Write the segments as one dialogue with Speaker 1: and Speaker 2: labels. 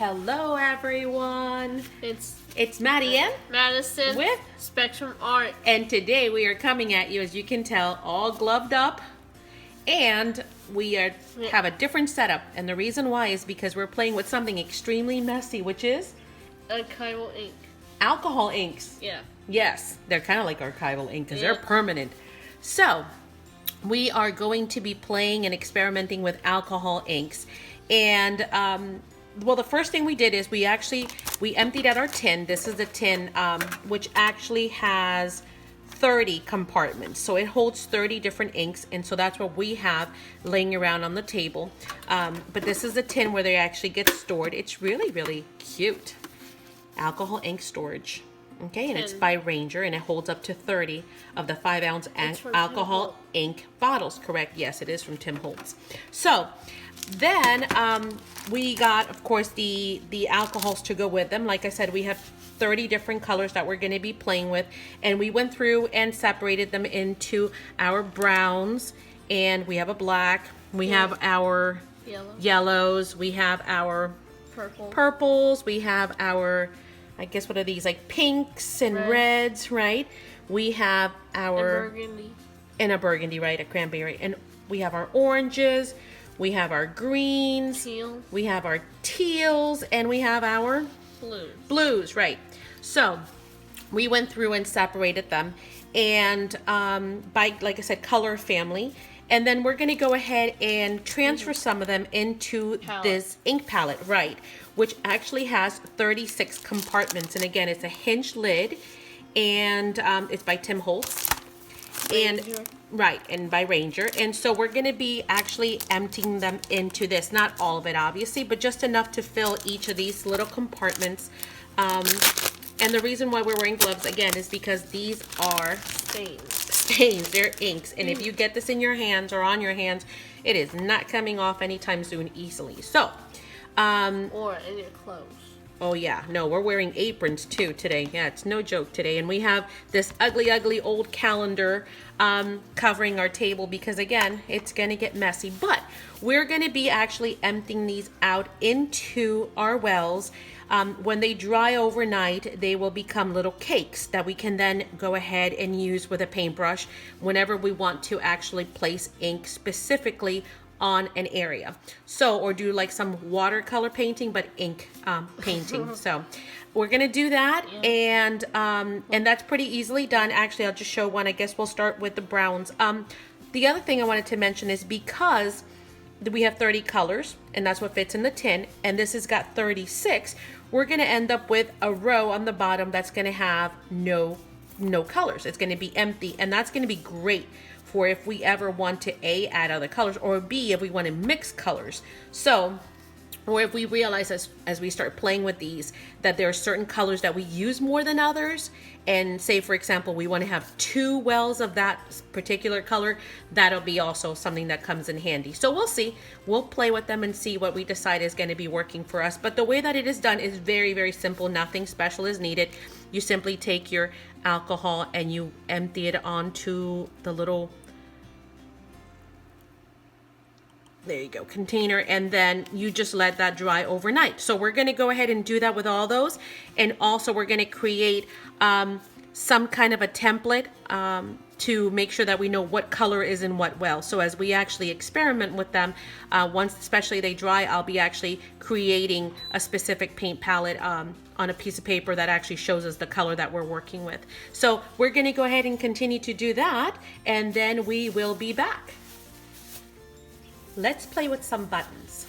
Speaker 1: Hello everyone.
Speaker 2: It's
Speaker 1: Maddie and
Speaker 2: Madison
Speaker 1: with
Speaker 2: Spectrum Art.
Speaker 1: And today we are coming at you, as you can tell, all gloved up, and have a different setup. And the reason why is because we're playing with something extremely messy, which is
Speaker 2: Archival ink.
Speaker 1: alcohol inks.
Speaker 2: Yeah.
Speaker 1: Yes, they're kind of like archival ink because they're permanent. So we are going to be playing and experimenting with alcohol inks. And well, the first thing we did is we emptied out our tin. This is a tin which actually has 30 compartments. So it holds 30 different inks, and so that's what we have laying around on the table. But this is a tin where they actually get stored. It's really, really cute. Alcohol ink storage. Okay, and it's by Ranger, and it holds up to 30 of the 5-ounce alcohol ink bottles. Correct? Yes, it is from Tim Holtz. So then we got, of course, the alcohols to go with them. Like I said, we have 30 different colors that we're going to be playing with, and we went through and separated them into our browns, and we have a black, we have our yellows, we have our purples, we have our, I guess, what are these, like pinks and reds, right? We have our
Speaker 2: and
Speaker 1: a burgundy, right? A cranberry. And we have our oranges, we have our greens, we have our teals, and we have our blues, right? So we went through and separated them, and by, like I said, color family. And then we're going to go ahead and transfer some of them into this ink palette, right? Which actually has 36 compartments. And again, it's a hinged lid, and it's by Tim Holtz. And by Ranger. And so we're going to be actually emptying them into this. Not all of it, obviously, but just enough to fill each of these little compartments. And the reason why we're wearing gloves, again, is because these are stains. They're inks. And if you get this in your hands or on your hands, it is not coming off anytime soon easily. So,
Speaker 2: or in your clothes.
Speaker 1: Oh yeah, no, we're wearing aprons too today. Yeah, it's no joke today. And we have this ugly old calendar covering our table because, again, it's going to get messy. But we're going to be actually emptying these out into our wells. When they dry overnight, they will become little cakes that we can then go ahead and use with a paintbrush whenever we want to actually place ink specifically on an area. So, or do like some watercolor painting, but ink painting. So we're gonna do that, and that's pretty easily done. Actually, I'll just show one. I guess we'll start with the browns. The other thing I wanted to mention is because we have 30 colors, and that's what fits in the tin, and this has got 36, we're gonna end up with a row on the bottom that's gonna have no colors. It's gonna be empty, and that's gonna be great for if we ever want to A, add other colors, or B, if we want to mix colors. So, or if we realize as we start playing with these that there are certain colors that we use more than others, and say, for example, we want to have 2 wells of that particular color, that'll be also something that comes in handy. So we'll see. We'll play with them and see what we decide is going to be working for us. But the way that it is done is very, very simple. Nothing special is needed. You simply take your alcohol and you empty it onto the little, there you go, container, and then you just let that dry overnight. So we're going to go ahead and do that with all those, and also we're going to create some kind of a template to make sure that we know what color is in what well. So as we actually experiment with them, once especially they dry, I'll be actually creating a specific paint palette on a piece of paper that actually shows us the color that we're working with. So we're going to go ahead and continue to do that, and then we will be back. Let's play with some buttons.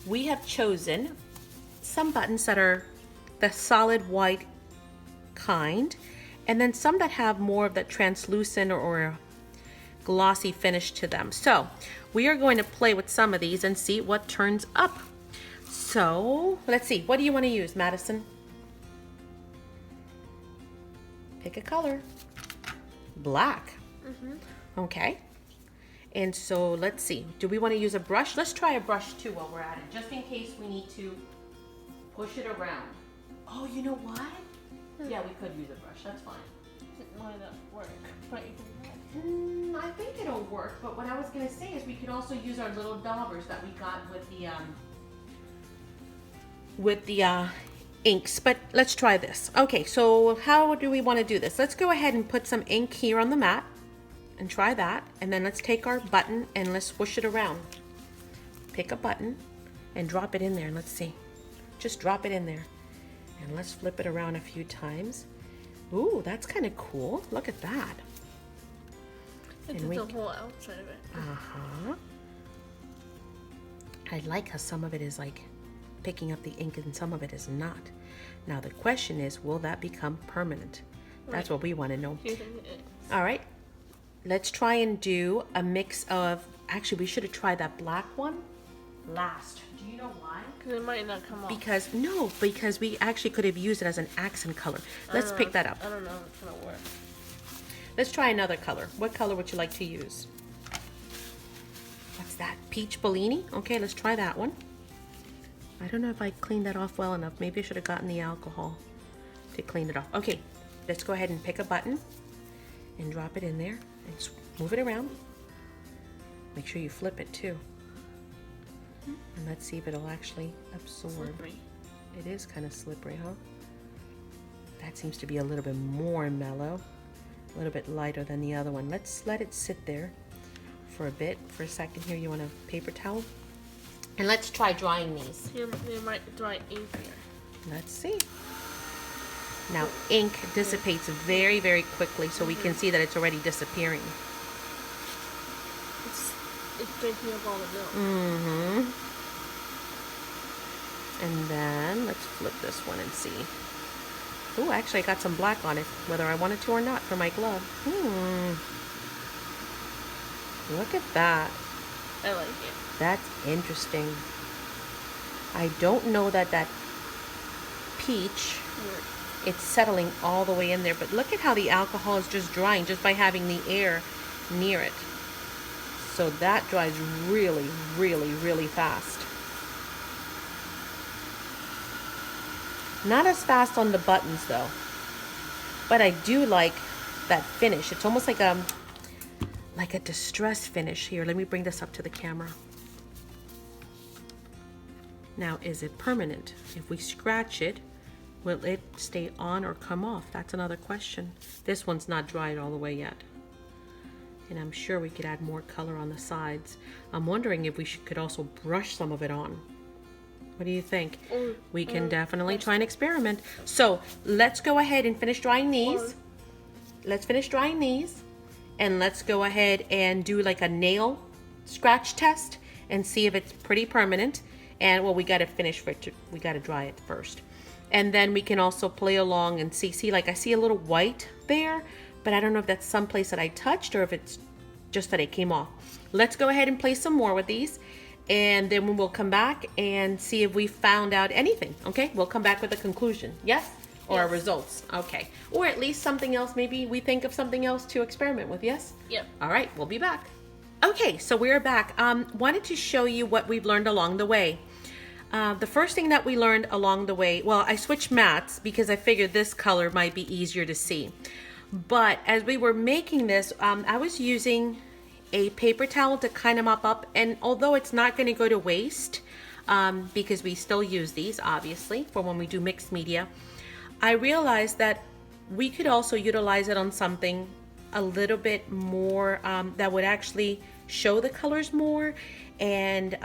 Speaker 1: We have chosen some buttons that are the solid white kind, and then some that have more of that translucent or glossy finish to them. So we are going to play with some of these and see what turns up. So let's see, what do you want to use, Madison? Pick a color. Black. Okay. And so let's see, do we want to use a brush? Let's try a brush too while we're at it, just in case we need to push it around. Oh, you know what? Yeah, we could use a brush, that's fine.
Speaker 2: It might not work, but you
Speaker 1: I think it'll work, but what I was going to say is we could also use our little daubers that we got with the with the inks, but let's try this. Okay, so how do we want to do this? Let's go ahead and put some ink here on the mat and try that. And then let's take our button and let's swoosh it around. Pick a button and drop it in there and let's see. Just drop it in there. And let's flip it around a few times. Ooh, that's kind of cool. Look at that.
Speaker 2: It's the whole outside of it.
Speaker 1: Uh-huh. I like how some of it is like picking up the ink and some of it is not. Now the question is, will that become permanent? That's what we want to know. All right. Let's try and do a mix of, actually we should have tried that black one last. Do you know why?
Speaker 2: Because it might not come off.
Speaker 1: Because we actually could have used it as an accent color. Let's pick that up.
Speaker 2: I don't know if it's going to work.
Speaker 1: Let's try another color. What color would you like to use? What's that? Peach Bellini? Okay, let's try that one. I don't know if I cleaned that off well enough. Maybe I should have gotten the alcohol to clean it off. Okay, let's go ahead and pick a button and drop it in there and move it around. Make sure you flip it too. And let's see if it'll actually absorb.
Speaker 2: Slippery.
Speaker 1: It is kind of slippery, huh? That seems to be a little bit more mellow, a little bit lighter than the other one. Let's let it sit there for a bit. For a second here, you want a paper towel? And let's try drying these.
Speaker 2: They might dry ink here.
Speaker 1: Let's see. Now, ink dissipates very, very quickly, so we can see that it's already disappearing.
Speaker 2: It's drinking up all the milk.
Speaker 1: Mm-hmm. And then let's flip this one and see. Oh, actually I got some black on it, whether I wanted to or not, for my glove. Look at that.
Speaker 2: I like it.
Speaker 1: That's interesting. I don't know that peach, it's settling all the way in there, but look at how the alcohol is just drying just by having the air near it. So that dries really, really, really fast. Not as fast on the buttons though, but I do like that finish. It's almost like a distress finish. Here, let me bring this up to the camera. Now, is it permanent? If we scratch it, will it stay on or come off? That's another question. This one's not dried all the way yet. And I'm sure we could add more color on the sides. I'm wondering if we could also brush some of it on. What do you think? We can definitely try and experiment. So let's go ahead and finish drying these. Let's finish drying these. And let's go ahead and do like a nail scratch test and see if it's pretty permanent. And well, we got to finish for it. We got to dry it first. And then we can also play along and see, like I see a little white there, but I don't know if that's someplace that I touched or if it's just that it came off. Let's go ahead and play some more with these. And then we'll come back and see if we found out anything. Okay, we'll come back with a conclusion. Yes? Or our results. Okay. Or at least something else. Maybe we think of something else to experiment with. Yes?
Speaker 2: Yep.
Speaker 1: All right, we'll be back. Okay, so we're back. Wanted to show you what we've learned along the way. The first thing that we learned along the way, well, I switched mats because I figured this color might be easier to see. But as we were making this, I was using a paper towel to kind of mop up, and although it's not going to go to waste, because we still use these obviously for when we do mixed media, I realized that we could also utilize it on something a little bit more that would actually show the colors more, and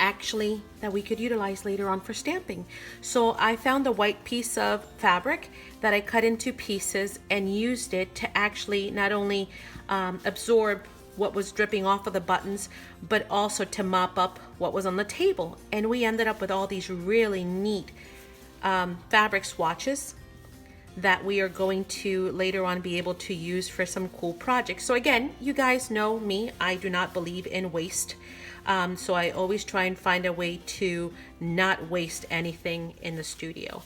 Speaker 1: actually that we could utilize later on for stamping. So I found a white piece of fabric that I cut into pieces and used it to actually not only absorb what was dripping off of the buttons, but also to mop up what was on the table. And we ended up with all these really neat fabric swatches that we are going to later on be able to use for some cool projects. So again, you guys know me, I do not believe in waste. So I always try and find a way to not waste anything in the studio.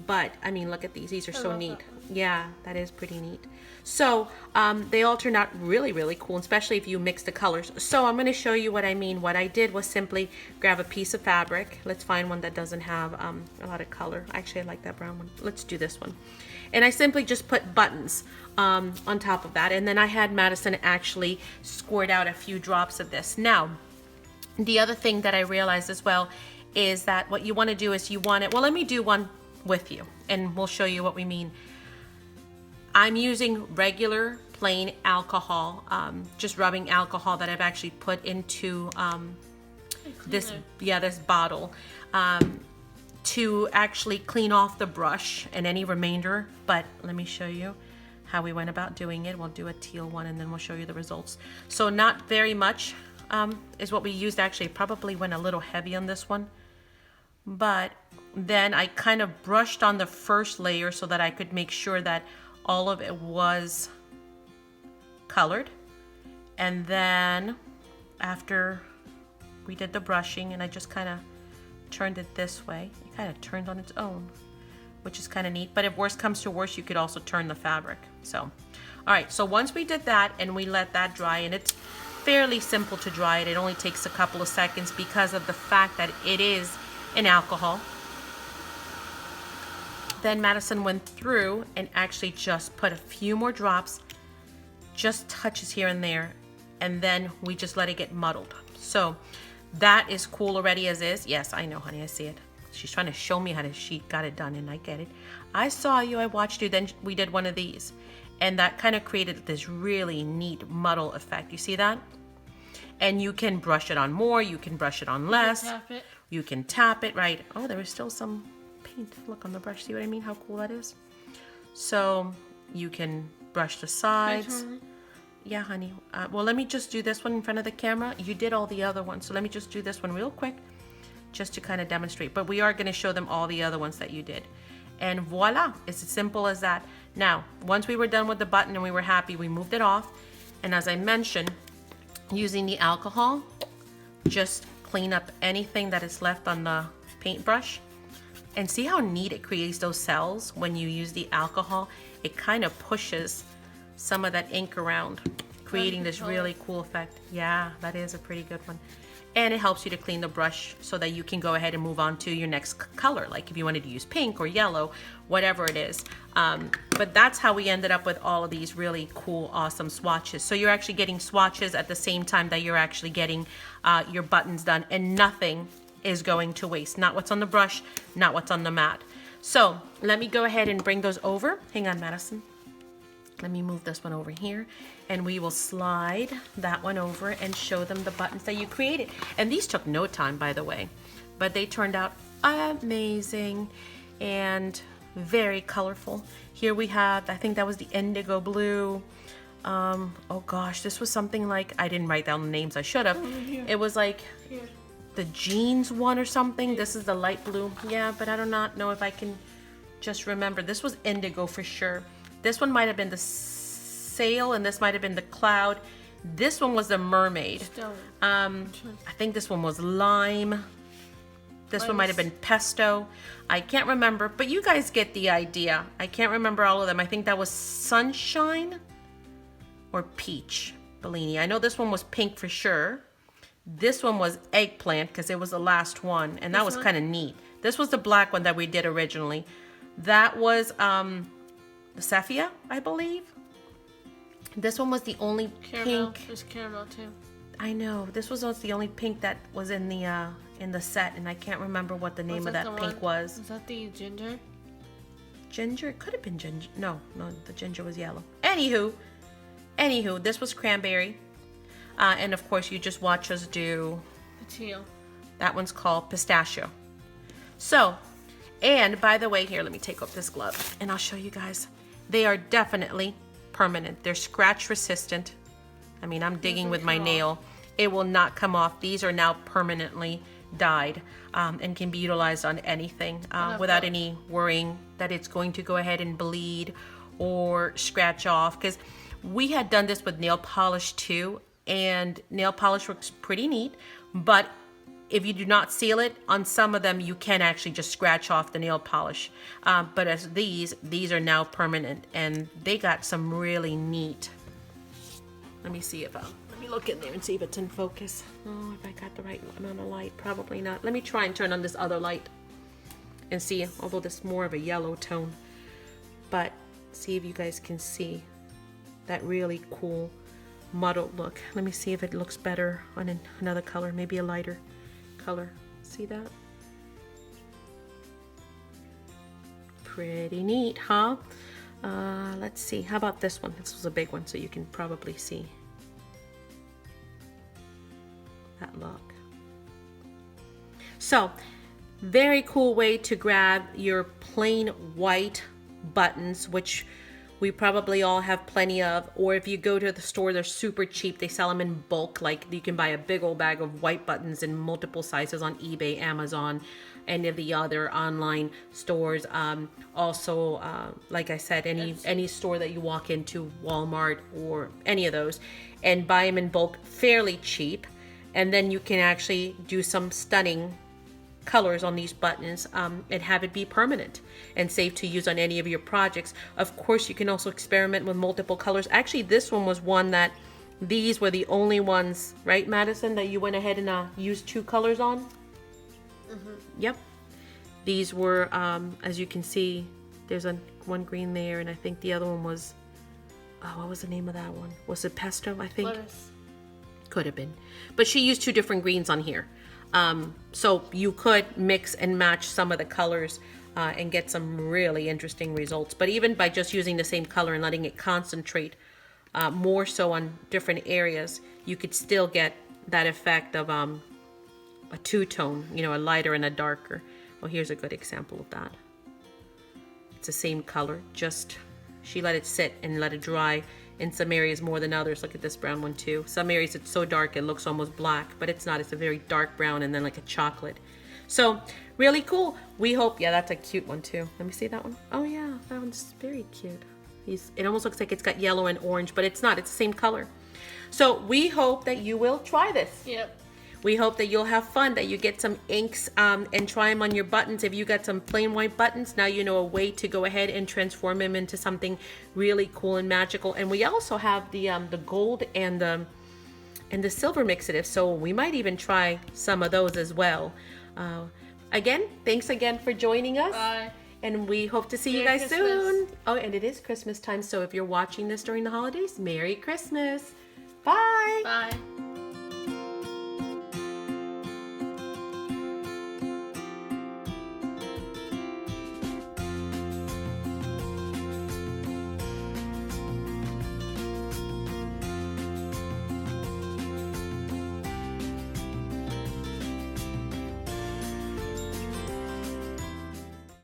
Speaker 1: But I mean, look at these are so neat. Yeah, that is pretty neat. So they all turned out really, really cool, especially if you mix the colors. So I'm going to show you what I mean. What I did was simply grab a piece of fabric. Let's find one that doesn't have a lot of color. Actually, I like that brown one. Let's do this one. And I simply just put buttons on top of that. And then I had Madison actually squirt out a few drops of this. Now, the other thing that I realized as well is that what you want to do is you want it, well, let me do one with you and we'll show you what we mean. I'm using regular plain alcohol, just rubbing alcohol that I've actually put into this bottle to actually clean off the brush and any remainder. But let me show you how we went about doing it. We'll do a teal one and then we'll show you the results. So not very much is what we used. Actually, probably went a little heavy on this one, but then I kind of brushed on the first layer so that I could make sure that all of it was colored. And then after we did the brushing and I just kind of turned it this way, it kind of turned on its own, which is kind of neat. But if worse comes to worse, you could also turn the fabric. So, all right, so once we did that and we let that dry, and it's fairly simple to dry it, it only takes a couple of seconds because of the fact that it is an alcohol. Then Madison went through and actually just put a few more drops, just touches here and there, and then we just let it get muddled. So that is cool already as is. Yes, I know, honey, I see it. She's trying to show me how she got it done, and I get it. I saw you, I watched you, then we did one of these, and that kind of created this really neat muddle effect. You see that? And you can brush it on more, you can brush it on less. You can tap it, right? Oh, there is still some paint. Look on the brush, see what I mean? How cool that is? So you can brush the sides. Yeah, honey. Well, let me just do this one in front of the camera. You did all the other ones, so let me just do this one real quick just to kind of demonstrate. But we are going to show them all the other ones that you did. And voila, it's as simple as that. Now, once we were done with the button and we were happy, we moved it off. And as I mentioned, using the alcohol, just clean up anything that is left on the paintbrush. And see how neat it creates those cells when you use the alcohol? It kind of pushes some of that ink around, creating this really cool effect. Yeah, that is a pretty good one. And it helps you to clean the brush so that you can go ahead and move on to your next color, like if you wanted to use pink or yellow, whatever it is. But that's how we ended up with all of these really cool, awesome swatches. So you're actually getting swatches at the same time that you're actually getting your buttons done, and nothing is going to waste. Not what's on the brush, not what's on the mat. So let me go ahead and bring those over. Hang on, Madison. Let me move this one over here, and we will slide that one over and show them the buttons that you created. And these took no time, by the way, but they turned out amazing and very colorful. Here we have, I think that was the indigo blue. Oh gosh, this was something like, I didn't write down the names, I should have. It was like the jeans one or something. This is the light blue. Yeah, but I do not know if I can just remember. This was indigo for sure. This one might have been the sail, and this might have been the cloud. This one was the mermaid. I think this one was lime. This one might have been pesto. I can't remember, but you guys get the idea. I can't remember all of them. I think that was sunshine or peach, Bellini. I know this one was pink for sure. This one was eggplant because it was the last one, and that was kind of neat. This was the black one that we did originally. That was the Sepia, I believe. This one was the only pink.
Speaker 2: There's caramel too.
Speaker 1: I know. This was the only pink that was in the set, and I can't remember what the name of that pink was.
Speaker 2: Was that the ginger?
Speaker 1: Ginger? It could have been ginger. No, the ginger was yellow. Anywho, this was cranberry. And of course, you just watch us do
Speaker 2: the teal.
Speaker 1: That one's called pistachio. So, and by the way, here, let me take off this glove and I'll show you guys. They are definitely permanent. They're scratch resistant. I mean, I'm digging with my nail. It will not come off. These are now permanently dyed and can be utilized on anything without any worrying that it's going to go ahead and bleed or scratch off. Because we had done this with nail polish too, and nail polish works pretty neat, but if you do not seal it, on some of them you can actually just scratch off the nail polish. But as these are now permanent, and they got some really neat. Let me see if let me look in there and see if it's in focus. Oh, if I got the right amount of light, probably not. Let me try and turn on this other light and see, although this is more of a yellow tone, but see if you guys can see that really cool muddled look. Let me see if it looks better on another color, maybe a lighter color. See that? Pretty neat, huh? Let's see. How about this one? This was a big one, so you can probably see that look. So, very cool way to grab your plain white buttons, which we probably all have plenty of, or if you go to the store, they're super cheap. They sell them in bulk. Like you can buy a big old bag of white buttons in multiple sizes on eBay, Amazon, any of the other online stores. Also, like I said, any store that you walk into, Walmart or any of those, and buy them in bulk fairly cheap. And then you can actually do some stunning colors on these buttons and have it be permanent and safe to use on any of your projects. Of course, you can also experiment with multiple colors. Actually, this one was one that these were the only ones, right, Madison, that you went ahead and used 2 colors on? Mm-hmm. Yep. These were, as you can see, there's one green there, and I think the other one was, what was the name of that one? Was it pesto, I think?
Speaker 2: Lettuce.
Speaker 1: Could have been. But she used 2 different greens on here. So you could mix and match some of the colors and get some really interesting results. But even by just using the same color and letting it concentrate more so on different areas, you could still get that effect of a 2-tone, a lighter and a darker. Well, here's a good example of that. It's the same color, just she let it sit and let it dry in some areas more than others. Look at this brown one too. Some areas it's so dark it looks almost black, but it's not. It's a very dark brown and then like a chocolate. So really cool. We hope, yeah, that's a cute one too. Let me see that one. Oh yeah, that one's very cute. It almost looks like it's got yellow and orange, but it's not. It's the same color. So we hope that you will try this.
Speaker 2: Yep.
Speaker 1: We hope that you'll have fun, that you get some inks and try them on your buttons. If you got some plain white buttons, now you know a way to go ahead and transform them into something really cool and magical. And we also have the gold and the silver mixatives, so we might even try some of those as well. Again, thanks again for joining us.
Speaker 2: Bye.
Speaker 1: And we hope to see you
Speaker 2: Merry
Speaker 1: guys
Speaker 2: Christmas.
Speaker 1: soon. Oh, and it is Christmas time, so if you're watching this during the holidays, Merry Christmas. Bye.
Speaker 2: Bye.